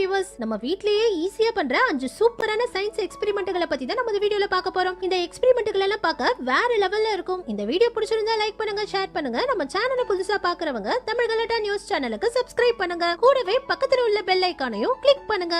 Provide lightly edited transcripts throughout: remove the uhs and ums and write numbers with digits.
Viewers, நம்ம வீட்லயே ஈஸியா பண்ற 5 சூப்பரான சயின்ஸ் எக்ஸ்பெரிமெண்ட்களை பத்தி தான் நம்ம இந்த வீடியோல பார்க்க போறோம். இந்த எக்ஸ்பெரிமெண்ட்கள் எல்லாம் பார்க்க வேற லெவல்ல இருக்கும். இந்த வீடியோ பிடிச்சிருந்தா லைக் பண்ணுங்க, ஷேர் பண்ணுங்க. நம்ம சேனலை புதுசா பார்க்கறவங்க தமிழ் கலட்டா நியூஸ் சேனலுக்கு சப்ஸ்கிரைப் பண்ணுங்க. கூடவே பக்கத்துல உள்ள பெல் ஐகானையும் கிளிக் பண்ணுங்க.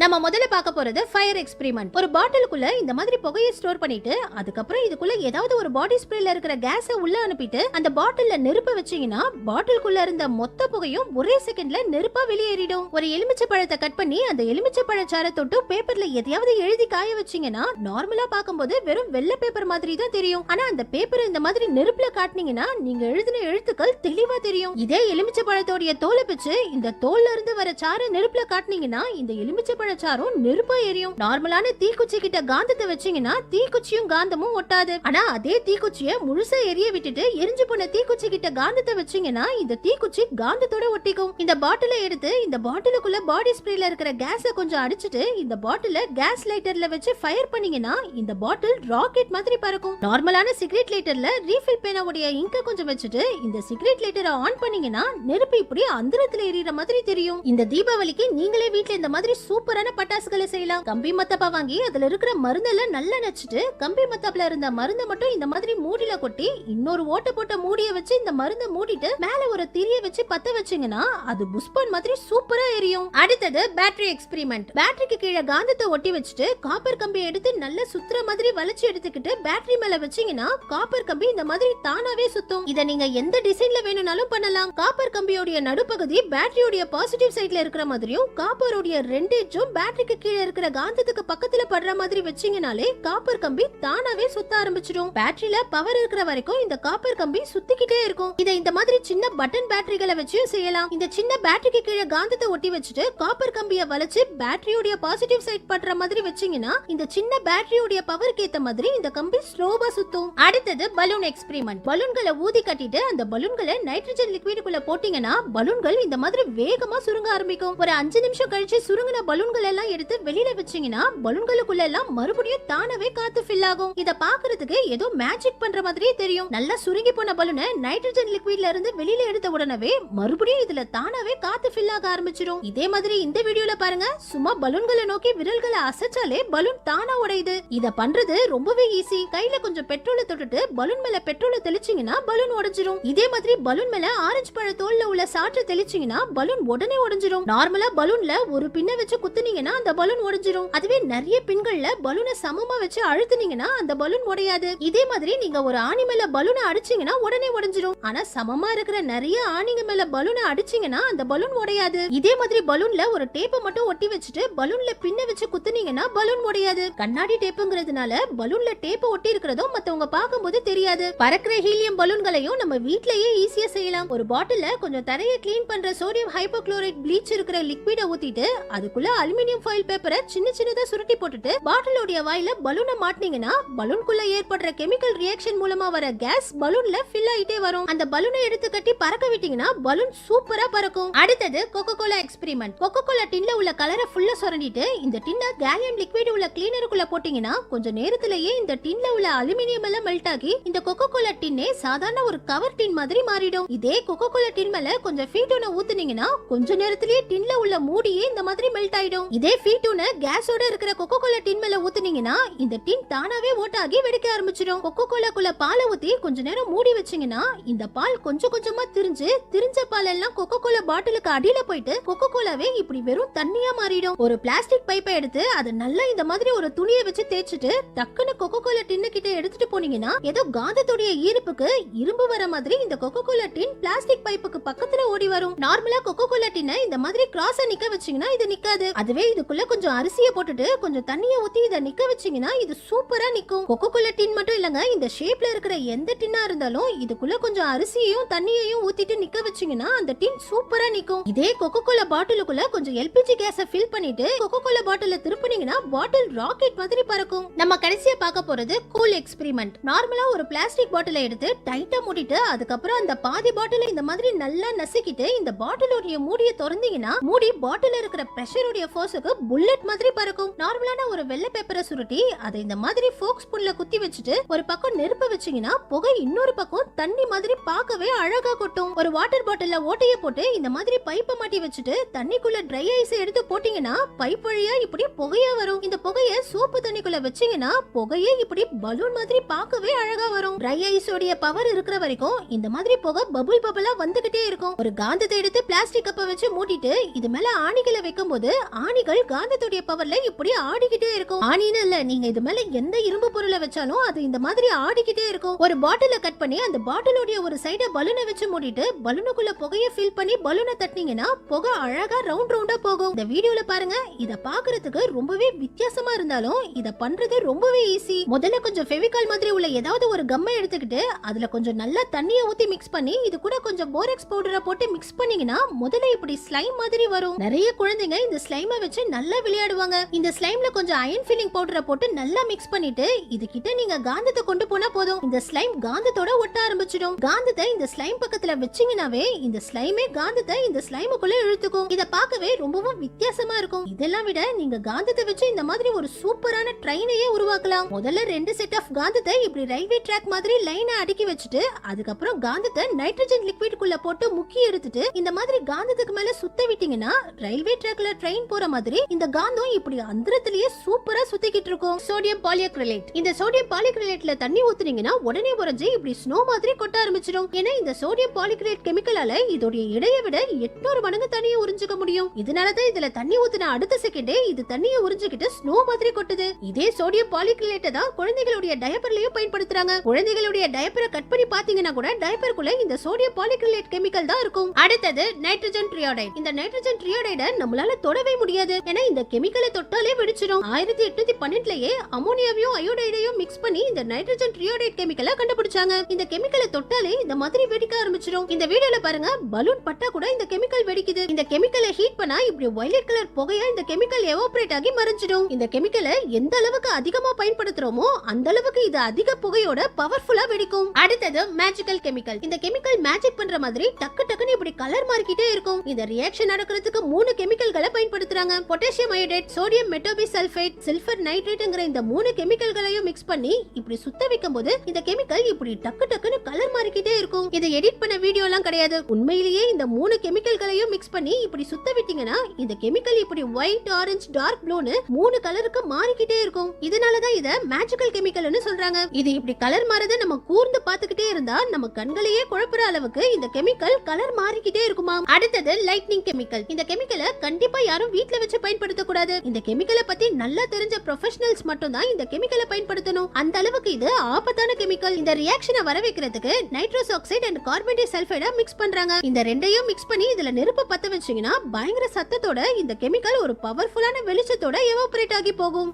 நம்ம முதல்ல பார்க்க போறது ஃபயர் எக்ஸ்பெரிமெண்ட். ஒரு பாட்டிலுக்குள்ள இந்த மாதிரி புகையை ஸ்டோர் பண்ணிட்டு அதுக்கப்புறம் இதுக்குள்ள ஏதாவது ஒரு பாடி ஸ்ப்ரேல இருக்கிற கேஸை உள்ள அனுப்பிட்டு அந்த பாட்டில்ல நெருப்ப வச்சீங்கன்னா பாட்டிலுக்குள்ள இருந்த மொத்த புகையும் ஒரே செகண்ட்ல நெருப்பா வெளியேறிடும். ஒரு எலுமிச்சை பழத்தை கட் பண்ணி அந்த எலுமிச்சை பழச்சாறை தொட்டு பேப்பர்ல எதையாவது எழுதி காய வச்சீங்கன்னா நார்மலா பார்க்கும்போது வெறும் வெள்ளை பேப்பர் மாதிரி தான் தெரியும். ஆனா அந்த பேப்பர் இந்த மாதிரி நெருப்புல காட்டினீங்கன்னா நீங்க எழுதின எழுத்துக்கள் தெளிவா தெரியும். இதே எலுமிச்சை பழத்தோடைய தோலை பிச்சு இந்த தோல்ல இருந்து வர சாறை நெருப்புல காட்டினீங்கன்னா இந்த எலுமிச்சை பழச்சாரும் நெருப்பா எரியும். நார்மலான தீக்குச்சி கிட்ட காந்தத்தை வச்சீங்கன்னா தீக்குச்சியும் காந்தமும் ஒட்டாது. ஆனா அதே தீக்குச்சிய முழுசா எரிய விட்டுட்டு எரிஞ்சு போன தீக்குச்சி கிட்ட காந்தத்தை வச்சீங்கன்னா இந்த தீக்குச்சி காந்தத்தோட ஒட்டிக்கும். இந்த பாட்டிலை எடுத்து இந்த பாட்டிலுக்குள்ள பாடி ஸ்ப்ரேல இருக்கிற கேஸ கொஞ்சம் அடிச்சிட்டு இந்த பாட்டில கேஸ் லைட்டர்ல வச்சு ஃபயர் பண்ணீங்கன்னா இந்த பாட்டில் ராக்கெட் மாதிரி பறக்கும். நார்மலான சிகரெட் லைட்டர்ல ரீஃபில் பேனாவுடைய இங்க கொஞ்சம் வச்சுட்டு இந்த சிகரெட் லைட்டரை ஆன் பண்ணீங்கன்னா நெருப்பு இப்படி அந்தரத்துல எரியற மாதிரி தெரியும். இந்த தீபாவளிக்கு நீங்களே வீட்ல இந்த மாதிரி சூப்பரான பட்டாசுகளை செய்யலாம். கம்பி மத்தாப்பா வாங்கி அதுல இருக்கிற மருந்தெல்லாம் நல்லா நச்சுட்டு கம்பி மத்தாப்புல இருந்த மருந்தை மட்டும் இந்த மாதிரி மூடில கொட்டி இன்னொரு ஓட்ட போட்ட மூடிய வச்சு இந்த மருந்தை மூடிட்டு மேல ஒரு திரிய வச்சு பத்த வச்சீங்கன்னா அது புஷ்பன் மாதிரி சூப்பரா எரியும். அடுத்தது பேட்டரி எக்ஸ்பெரிமெண்ட். பேட்டரிக்கு கீழே காந்தத்தை ஒட்டி வச்சுட்டு காப்பர் கம்பியை எடுத்து நல்லா சுத்துற மாதிரி வளைச்சு எடுத்துக்கிட்டு பேட்டரி மேல வச்சீங்கன்னா காப்பர் கம்பி இந்த மாதிரி தானாவே சுத்தும். இத நீங்க எந்த டிசைன்ல வேணும்னாலும் பண்ணலாம். காப்பர் கம்பியோட நடுப்பகுதி பேட்டரியோட பாசிட்டிவ் சைடுல இருக்கிற மாதிரியும் காப்பரோட ரெண்டு எட்ஜும் பேட்டரிக்கு கீழே இருக்கிற காந்தத்துக்கு பக்கத்துல படுற மாதிரி வச்சீங்கனாலே காப்பர் கம்பி தானாவே சுத்த ஆரம்பிச்சிடும். பேட்டரியில பவர் இருக்கிற வரைக்கும் இந்த காப்பர் கம்பி சுத்திக்கிட்டே இருக்கும். இதை இந்த மாதிரி சின்ன பட்டன் பேட்டரிகளை வச்சும் செய்யலாம். இந்த சின்ன பேட்டரிக்கு கீழே காந்தத்தை ஒட்டி வச்சுட்டு காப்பர் கம்பியை வளைச்சு பேட்டரியோட பாசிட்டிவ் சைடு படுற மாதிரி வச்சீங்கன்னா இந்த சின்ன பேட்டரியோட பவருக்கு ஏத்த மாதிரி இந்த கம்பி ஸ்லோவா சுத்தும். அடுத்தது பலூன் எக்ஸ்பெரிமெண்ட். பலூன்களை ஊதி கட்டிட்டு அந்த பலூன்களை நைட்ரஜன் லிக்விடுக்குள்ள போட்டீங்கன்னா பலூன்கள் இந்த மாதிரி வேகமா சுருங்க ஆரம்பிக்கும். ஒரு 5 நிமிஷம் கழிச்சு சுருங்கின பலூன்கள் எல்லாம் எடுத்து வெளியில வச்சீங்கன்னா பலூன்களுக்குள்ள எல்லாம் மறுபடியும் தானாவே காத்து ஃபில் ஆகும். இத பாக்குறதுக்கு ஏதோ மேஜிக் பண்ற மாதிரியே தெரியும். நல்லா சுருங்கி போன பலூனை நைட்ரஜன் லிக்விட்ல இருந்து வெளியில எடுத்த உடனே மறுபடியும் இதுல தானாவே காத்து ஃபில் ஆக ஆரம்பிச்சிடும். இதே மாதிரி இந்த வீடியோல பாருங்க, சும்மா பலூன்களை நோக்கி விரல்களை அசைச்சாலே பலூன் தானா உடையுது. இத பண்றது ரொம்பவே ஈஸி. கையில கொஞ்சம் பெட்ரோலை தொட்டுட்டு பலூன் மேல பெட்ரோலை தெளிச்சீங்கன்னா பலூன் உடைஞ்சிரும். இதே மாதிரி பலூன் மேல ஆரஞ்சு பழ தோல்ல உள்ள சாற்றை தெளிச்சீங்கன்னா பலூன் உடனே உடைஞ்சிரும். நார்மலா பலூன்ல ஒரு பின்ன வச்சு குத்துனீங்கன்னா அந்த பலூன் உடைஞ்சிரும். அதுவே நிறைய பின்கள்ல பலூனை சமமா வச்சு அழுத்துனீங்கன்னா அந்த பலூன் உடையாது. இதே மாதிரி நீங்க ஒரு ஆணி மேல பலூனை அடிச்சீங்கன்னா உடனே உடைஞ்சிரும். ஆனா சமமா இருக்கிற நிறைய ஆணிங்க மேல பலூனை அடிச்சீங்கன்னா அந்த பலூன் உடையாது. இதே மாதிரி பலூன்ல ஒரு டேப்பை மட்டும் ஒட்டி வச்சுட்டு பலூன்ல பின்ன வச்சு குத்துனீங்கன்னா பலூன் உடையாது. கண்ணாடி டேப்புங்கிறதுனால பலூன்ல டேப்பை ஒட்டி இருக்கிறதும் மத்தவங்க பார்க்கும்போது தெரியாது. பறக்கிற ஹீலியம் பலூன்களையும் நம்ம வீட்லயே ஈஸியா செய்யலாம். ஒரு பாட்டில்ல கொஞ்சம் தரையை கிளீன் பண்ற சோடியம் ஹைப்போகுளோரைட் ப்ளீச் இருக்கிற லிக்விட ஊத்திட்டு அதுக்குள்ள அலுமினியம் ஃபாயில் பேப்பரை சின்ன சின்னதா சுருட்டி போட்டுட்டு பாட்டிலோட வாயில பலூனை மாட்டினீங்கன்னா பலூனுக்குள்ள ஏற்படுற கெமிக்கல் ரியாக்ஷன் மூலமா வர கேஸ் பலூன்ல ஃபில் ஆயிட்டே வரும். அந்த பலூனை எடுத்து கட்டி பறக்க விட்டீங்கன்னா பலூன் சூப்பரா பறக்கும். அடுத்தது Coca Cola experiment. Coca Cola டின்ல உள்ள கலரை ஃபுல்லா சுரண்டிட்டு இந்த டின்ன கேலியம் லிக்விட் உள்ள கிளீனருக்குள்ள போட்டீங்கன்னா கொஞ்ச நேரத்திலேயே இந்த டின்ல உள்ள அலுமினியம் எல்லாம் மெல்ட் ஆகி இந்த கோகோ கோலா டின்னே சாதாரண ஒரு கவர் டின் மாதிரி மாறிடும். இதே கோகோ கோலா டின் மேல கொஞ்சம் ஃபீட்டோனை ஊத்துனீங்கன்னா கொஞ்ச நேரத்திலேயே டின்ல உள்ள மூடியே இந்த மாதிரி மெல்ட் ஆயிடும். இதே ஃபீட்டோனை கேஸோட இருக்கிற கோகோ கோலா டின் மேல ஊத்துனீங்கன்னா இந்த டின் தானாவே ஓட்டாகி வெடிக்க ஆரம்பிச்சிடும். கோகோ கோலாக்குள்ள பாலை ஊத்தி கொஞ்ச நேரம் மூடி வச்சீங்கன்னா இந்த பால் கொஞ்சம் கொஞ்சமா திரிஞ்ச பால் எல்லாம் கோகோ கோலா பாட்டிலுக்கு அடியில போயிட்டு கோகோ கோலாவே இப்படி வெறும் தண்ணியா மாறிடும். ஒரு பிளாஸ்டிக் பைப்பை எடுத்து அது நல்லா இந்த மாதிரி ஒரு துணியை வச்சு தேய்ச்சிட்டு டக்குன்னு கோகோ கோலா டின்னு கிட்ட எடுத்துட்டு போனீங்கன்னா ஏதோ காந்தத்தோட ஈர்ப்புக்கு இரும்பு வர மாதிரி இந்த கோகோ கோலா டின் பிளாஸ்டிக் பைப்புக்கு பக்கத்துல ஓடி வரும். நார்மலா கோகோ கோலா டின்னை இந்த மாதிரி கிராஸா நிக்க வச்சீங்கன்னா இது நிக்காது. அதுவே இதுக்குள்ள கொஞ்சம் அரிசியை போட்டுட்டு கொஞ்சம் தண்ணியை ஊத்தி இத நிக்க வச்சீங்கன்னா இது சூப்பரா நிக்கும். கோகோ கோலா டின் மட்டும் இல்லங்க, இந்த ஷேப்ல இருக்கிற எந்த டின்னா இருந்தாலும் இதுக்குள்ள கொஞ்சம் அரிசியையும் தண்ணியையும் ஊத்திட்டு நிக்க வச்சீங்கன்னா அந்த டின் சூப்பரா நிக்கும். இதே கோகோ கோலா பாட்டிலுக்குள்ள கொஞ்சம் எல்பிஜி கேஸை ஃபில் பண்ணிட்டு கோகோ கோலா பாட்டில திருப்பினீங்கன்னா பாட்டில் ராக்கெட் மாதிரி பறக்கும். நம்ம கடைசியா பார்க்க போறது கூல் எக்ஸ்பெரிமெண்ட். நார்மலா ஒரு பிளாஸ்டிக் பாட்டிலை எடுத்து டைட்டா மூடிட்டு அதுக்கப்புறம் அந்த பாதி பாட்டில இந்த மாதிரி நல்லா நசுக்கிட்டு இந்த பாட்டிலோட மூடியை திறந்தீங்கன்னா மூடி பாட்டில இருக்கிற பிரஷரோட ஃபோர்ஸுக்கு புல்லட் மாதிரி பறக்கும். நார்மலான ஒரு வெள்ளை பேப்பரை சுருட்டி அதை இந்த மாதிரி ஃபோக் ஸ்பூன்ல குத்தி வச்சுட்டு ஒரு பக்கம் நெருப்பு வச்சீங்கன்னா புகை இன்னொரு பக்கம் தண்ணி மாதிரி பார்க்கவே அழகா கொட்டும். ஒரு வாட்டர் பாட்டில்ல ஓட்டைய போட்டு இந்த மாதிரி பைப்பை மாட்டி வச்சுட்டு தண்ணிக்குள்ள ட்ரை ஐஸ் எடுத்து போட்டீங்கன்னா பைப் வழியா இப்படி புகையா வரும். இந்த புகைய சோப்பு தண்ணிக்குள்ள வச்சீங்கன்னா புகையே இப்படி பலூன் மாதிரி பார்க்கவே அழகா வரும். ட்ரை ஐஸோட பவர் இருக்கிற வரைக்கும் இந்த மாதிரி புகை பபுள் பபுளா வந்துகிட்டே இருக்கும். ஒரு காந்தத்தை எடுத்து பிளாஸ்டிக் கப்பை வச்சு மூடிட்டு இது மேல ஆணிகளை வைக்கும்போது ஆணிகள் காந்தத்துடைய பவர்ல இப்படி ஆடிக்கிட்டே இருக்கும். ஆணின்னு இல்ல, நீங்க இது மேல எந்த இரும்பு பொருளை வச்சாலும் அது இந்த மாதிரி ஆடிக்கிட்டே இருக்கும். ஒரு பாட்டில கட் பண்ணி அந்த பாட்டிலோட ஒரு சைட பலூனை வச்சு மூடிட்டு பலூனுக்குள்ள புகையை ஃபில் பண்ணி பலூனை தட்டினீங்கன்னா புகை அழகா ரவுண்ட் ரவுண்டா போகும். இந்த வீடியோல பாருங்க. இத பாக்குறதுக்கு ரொம்பவே வித்தியாசமா இருந்தாலும் இத பண்றது ரொம்பவே ஈஸி. முதல்ல கொஞ்சம் ஃபெவிகால் மாதிரி உள்ள ஏதாவது ஒரு கம்மை எடுத்துக்கிட்டு அதுல கொஞ்சம் நல்லா தண்ணியை ஊத்தி மிக்ஸ் பண்ணி இது கூட கொஞ்சம் போரெக்ஸ் பவுடரை போட்டு மிக்ஸ் பண்ணீங்கன்னா முதல்ல இப்படி ஸ்லைம் மாதிரி வரும். நிறைய குழந்தைங்க இந்த ஸ்லைமை வச்சு நல்லா விளையாடுவாங்க. இந்த ஸ்லைம்ல கொஞ்சம் அயன் ஃபில்லிங் பவுடரை போட்டு நல்லா மிக்ஸ் பண்ணிட்டு இது கிட்ட நீங்க காந்தத்தை கொண்டு போனா போதும். இந்த ஸ்லைம் காந்தத்தோட ஒட்ட ஆரம்பிச்சிடும். காந்தத்தை இந்த ஸ்லைம் பக்கத்துல வச்சீங்கன்னாவே இந்த ஸ்லைமே காந்தத்தை இந்த ஸ்லைமுக்குள்ள இழுத்துக்கும். இத பார்க்கவே ரொம்பவும் வித்தியாசமா இருக்கும். இதெல்லாம் விட நீங்க காந்தத்தை வச்சு இந்த மாதிரி ஒரு சூப்பரான ட்ரெயினையே உருவாக்கலாம். முதல்ல 2 செட் ஆஃப் காந்தத்தை இப்படி ரயில்வே ட்ராக் மாதிரி லைனா அடுக்கி வச்சுட்டு அதுக்கப்புறம் காந்தத்தை நைட்ரஜன் லிக்விட் குள்ள போட்டு முக்கி எடுத்துட்டு இந்த மாதிரி காந்தத்துக்கு மேல சுத்த விட்டீங்கன்னா ரயில்வே ட்ராக்ல ட்ரெயின் போற மாதிரி இந்த காந்தம் இப்படி அந்தரத்திலேயே சூப்பரா சுத்திக்கிட்டு இருக்கும். சோடியம் பாலியக்ரிலேட். இந்த சோடியம் பாலியக்ரிலேட்ல தண்ணி ஊத்துனீங்கன்னா உடனே உறைஞ்சு இப்படி ஸ்னோ மாதிரி கொட்ட ஆரம்பிச்சிடும். ஏன்னா இந்த சோடியம் பாலியக்ரிலேட் கெமிக்கலால இதோட எடையை விட 800 மடங்கு தண்ணியை உறிஞ்சிக்க முடியும். இதனாலதான் இதுல தண்ணி ஊத்துன அடுத்த செகண்டே இது தண்ணியை உறிஞ்சிக்கிட்டு ஸ்னோ மாதிரி கொட்டுது. இதே சோடியம் பாலியக்ரிலேட்டை தான் குழந்தைகளுடைய டயப்பர்லயும் பயன்படுத்துறாங்க. குழந்தைகளுடைய டயப்பரை கட் பண்ணி பாத்தீங்கன்னா கூட டயப்பருக்குள்ள இந்த சோடியம் பாலியக்ரிலேட் கெமிக்கல் தான் இருக்கும். அடுத்தது நைட்ரஜன் ட்ரையோடைடு. இந்த நைட்ரஜன் ட்ரையோடைட நம்மளால தொடவே முடியாது. ஏன்னா இந்த கெமிக்கலை தொட்டாலே வெடிச்சிடும். 1812லயே அமோனியாவையும் அயோடைடையும் மிக்ஸ் பண்ணி இந்த நைட்ரஜன் ட்ரையோடைடு கெமிக்கலை கண்டுபிடிச்சாங்க. இந்த கெமிக்கலை தொட்டாலே இந்த மாதிரி வெடிக்க ஆரம்பிச்சிடும். இந்த வீடியோல பாருங்க, பலூன் பட்டா கூட இந்த கெமிக்கல் வெடிக்குது. இந்த கெமிக்கலை ஹீட் பண்ணா இப்படி வயலட் கலர் புகையா இந்த கெமிக்கல் எவாபரேட் ஆகி மறைஞ்சிடும். இந்த கெமிக்கலை எந்த அளவுக்கு அதிகமா பயன்படுத்துறோமோ அந்த அளவுக்கு இது அதிக புகையோட பவர்ஃபுல்லா வெடிக்கும். அடுத்தது மேஜிக்கல் கெமிக்கல். இந்த கெமிக்கல் மேஜிக் பண்ற மாதிரி டக்கு டக்குன்னு இப்படி கலர் மாறிக்கிட்டே இருக்கும். இந்த ரியாக்ஷன் நடக்கிறதுக்கு 3 கெமிக்கல்களை பயன்படுத்துறாங்க. பொட்டாசியம் அயோடைட், சோடியம் மெட்டோபிசல்ஃபேட், சில்வர் நைட்ரேட்ங்கற இந்த 3 கெமிக்கல்களையும் மிக்ஸ் பண்ணி இப்படி சுத்த வைக்கும்போது இந்த கெமிக்கல் இப்படி டக்கு டக்குன்னு கலர் மாறிக்கிட்டே இருக்கும். இதை எடிட் பண்ண வீடியோ எல்லாம் கிடையாது. உண்மையிலேயே இந்த 3 கெமிக்கல்களையும் மிக்ஸ் பண்ணி இப்படி சுத்த விட்டீங்கன்னா இந்த கெமிக்கல் இப்படி ஒயிட், ஆரஞ்சு, டார்க் ப்ளூன்னு 3 கலருக்கு மாறிக்கிட்டே இருக்கும். இதனாலதான் இத மேஜிக்கல் கெமிக்கல்னு சொல்றாங்க. இது இப்படி கலர் மாறத நம்ம கூர்ந்து பார்த்துக்கிட்டே இருந்தா நம்ம கண்களையே குழப்புற அளவுக்கு இந்த கெமிக்கல் கலர் மாறிக்கிட்டே இருக்குமா. அடுத்தது லைட்னிங் கெமிக்கல். இந்த கெமிக்கலை கண்டிப்பா யாரும் வீட்ல வச்சு பயன்படுத்த கூடாது. இந்த கெமிக்கலை பத்தி நல்லா தெரிஞ்ச ப்ரொஃபஷனல்ஸ் மட்டும் தான் இந்த கெமிக்கலை பயன்படுத்தணும். அந்த அளவுக்கு இது ஆபத்தான கெமிக்கல். இந்த ரியாக்ஷனை வர வைக்கிறதுக்கு நைட்ரஸ் ஆக்சைடு அண்ட் கார்பன் டை சல்பைடை மிக்ஸ் பண்றாங்க. இந்த ரெண்டையும் மிக்ஸ் பண்ணி இதுல நெருப்பு பத்த வச்சீங்கன்னா பயங்கர சத்தத்தோட இந்த கெமிக்கல் ஒரு பவர்ஃபுல்லான வெளிச்சத்தோட எவாபரேட் ஆகி போகும்.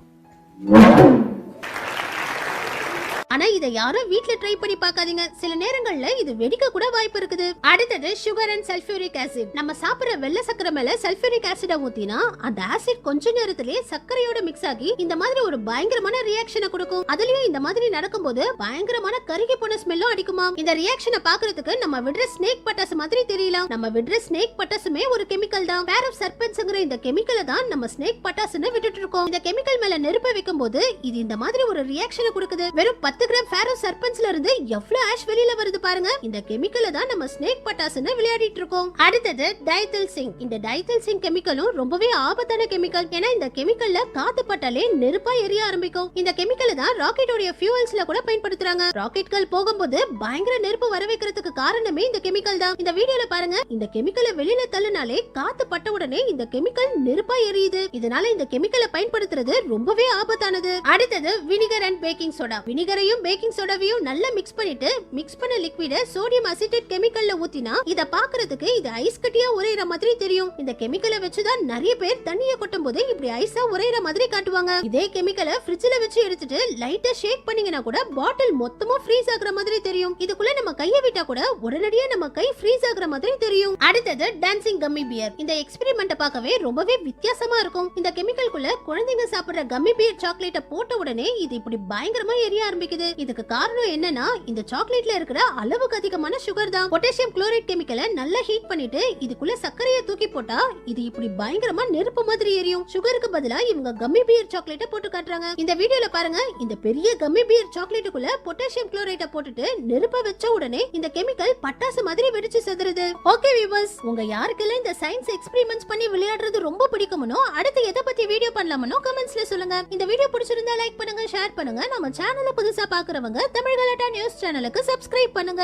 ஆனா இதை யாரும் வீட்ல ட்ரை பண்ணி பார்க்காதீங்க. சில நேரங்கள்ல இது வெடிக்க கூட வாய்ப்பு இருக்குது. அடுத்தது சுகர் அண்ட் சல்ஃபியூரிக் ஆசிட். நம்ம சாப்பிடுற வெள்ளை சக்கரை மேல சல்ஃபியூரிக் ஆசிட ஊத்தினா அந்த ஆசிட் கொஞ்ச நேரத்திலேயே சர்க்கரையோட மிக்ஸ் ஆகி இந்த மாதிரி ஒரு பயங்கரமான ரியாக்ஷனை கொடுக்கும். அதுலயும் இந்த மாதிரி நடக்கும்போது பயங்கரமான கருகி போன ஸ்மெல்லும் அடிக்குமா. இந்த ரியாக்ஷனை பாக்குறதுக்கு நம்ம விடுற ஸ்னேக் பட்டாசு மாதிரி தெரியலாம். நம்ம விடுற ஸ்னேக் பட்டாசுமே ஒரு கெமிக்கல் தான். பேர் ஆஃப் சர்பென்ட்ஸ்ங்கற இந்த கெமிக்கலை தான் நம்ம ஸ்னேக் பட்டாசுன்னு விட்டுட்டு இருக்கோம். இந்த கெமிக்கல் மேல நெருப்பை வைக்கும் போது இது இந்த மாதிரி ஒரு ரியாக்ஷனை கொடுக்குது. வெறும் 10 கிராம் ஃபேரோ சர்பென்ட்ஸ்ல இருந்து எவ்வளவு ஆஷ் வெளியில வருது பாருங்க. இந்த கெமிக்கலை தான் நம்ம ஸ்னேக் பட்டாசுன்னு விளையாடிட்டு இருக்கோம். அடுத்தது டைத்தில் சிங்க். இந்த டைத்தில் சிங்க் கெமிக்கலும் ரொம்பவே ஆபத்தான கெமிக்கல். ஏன்னா இந்த கெமிக்கல்ல காத்து பட்டாலே நெருப்பா எரிய ஆரம்பிக்கும். இந்த கெமிக்கலை தான் ராக்கெட்டோட ஃபியூவல்ஸ்ல கூட பயன்படுத்துறாங்க. ராக்கெட்கள் போகும்போது பயங்கர நெருப்பு வர வைக்கிறதுக்கு காரணமே இந்த கெமிக்கல் தான். இந்த வீடியோல பாருங்க, இந்த கெமிக்கலை வெளியில தள்ளினாலே காத்து பட்ட உடனே இந்த கெமிக்கல் நெருப்பா எரியுது. இதனால இந்த கெமிக்கலை பயன்படுத்துறது ரொம்பவே ஆபத்தானது. அடுத்தது வினிகர் அண்ட் பேக்கிங் சோடா. வினிகரையும் பேக்கிங் சோடாவையும் நல்லா மிக்ஸ் பண்ணிட்டு மிக்ஸ் பண்ண லிக்விட சோடியம் அசிட்டேட் கெமிக்கல்ல ஊத்தினா இத பாக்குறதுக்கு இது ஐஸ் கட்டியா உறையற மாதிரி தெரியும். இந்த கெமிக்கலை வச்சு தான் நிறைய பேர் தண்ணியை கொட்டும் போது இப்படி ஐஸா உறையற மாதிரி காட்டுவாங்க. இதே கெமிக்கலை ஃப்ரிட்ஜ்ல வச்சு எடுத்துட்டு லைட்டா ஷேக் பண்ணீங்கன்னா கூட பாட்டில் மொத்தமா ஃப்ரீஸ் ஆகுற மாதிரி தெரியும். இதுக்குள்ள நம்ம கையை விட்டா கூட உடனடியா நம்ம கை ஃப்ரீஸ் ஆகுற மாதிரி தெரியும். அடுத்தது டான்சிங் கம்மி பியர். இந்த எக்ஸ்பெரிமெண்ட்ட பார்க்கவே ரொம்பவே வித்தியாசமா இருக்கும். இந்த கெமிக்கலுக்குள்ள குழந்தைங்க சாப்பிடுற கம்மி பியர் சாக்லேட்டை போட்ட உடனே இது இப்படி பயங்கரமா எரிய ஆரம்பிக்குது. ஆரம்பிக்குது. இதுக்கு காரணம் என்னன்னா இந்த சாக்லேட்ல இருக்கிற அளவுக்கு அதிகமான சுகர் தான். பொட்டாசியம் குளோரைட் கெமிக்கலை நல்லா ஹீட் பண்ணிட்டு இதுக்குள்ள சர்க்கரையை தூக்கி போட்டா இது இப்படி பயங்கரமா நெருப்பு மாதிரி எரியும். சுகருக்கு பதிலா இவங்க கம்மி பியர் சாக்லேட்டை போட்டு காட்டுறாங்க. இந்த வீடியோல பாருங்க, இந்த பெரிய கம்மி பியர் சாக்லேட்டுக்குள்ள பொட்டாசியம் குளோரைட்டை போட்டுட்டு நெருப்ப வச்ச உடனே இந்த கெமிக்கல் பட்டாசு மாதிரி வெடிச்சு செதறுது. ஓகே வியூவர்ஸ், உங்க யாருக்கெல்லாம் இந்த சயின்ஸ் எக்ஸ்பெரிமெண்ட்ஸ் பண்ணி விளையாடுறது ரொம்ப பிடிக்குமோ அடுத்து எதை பத்தி வீடியோ பண்ணலாமோ கமெண்ட்ஸ்ல சொல்லுங்க. இந்த வீடியோ பிடிச்சிருந்தா லைக் பண்ணுங்க, ஷேர் பண்ணுங்க. நம்ம சேனலை புதுசா பாக்குறவங்க தமிழ் கலாட்டா நியூஸ் சேனலுக்கு சப்ஸ்கிரைப் பண்ணுங்க.